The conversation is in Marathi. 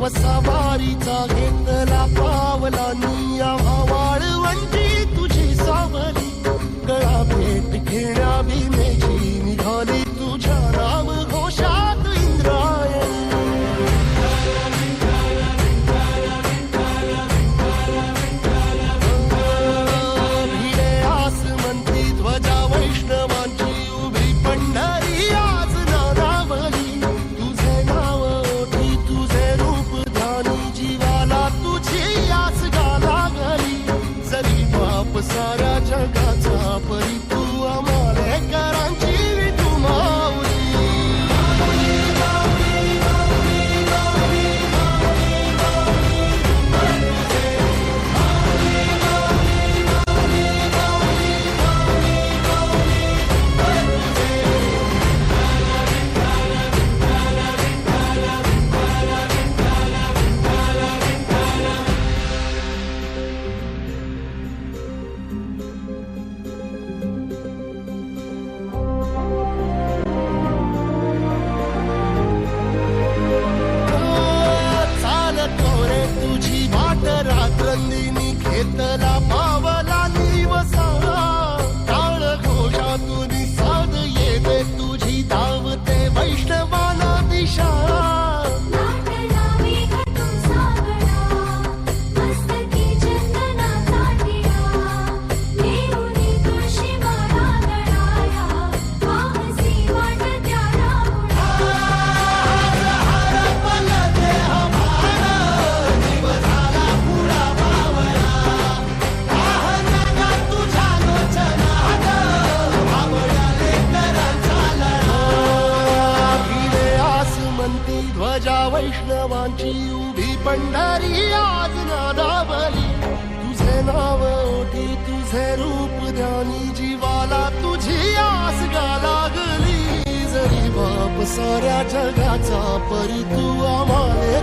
सवारीचा घेतला पावला निया वाळवंटी तुझी सावली गळा भेट घेण्या भीमेची निघाली तुझ्या राम घोषात इंद्रायणी भिडे आसमंती ध्वजा वैष्णवांची उभी पंढरी आज नारावली तुझे नाव ओठी तुझे रूप जीवाला तुझी आस गाला गली जरी बाप साऱ्या जगाचा परी तू आमालेकरांची विठू माऊली रात्रंदिनी घेतला पावला निवसा टाळ घोषातून साध येते तुझी धावते वैष्णवाना दिशा ध्वजा वैष्णवांची उभी पंढरी आज नादावली तुझे नाव ओठी तुझे रूप ध्यानी जीवाला तुझी आस गाला गली जरी बाप साऱ्या जगाचा परी तू आम्हाला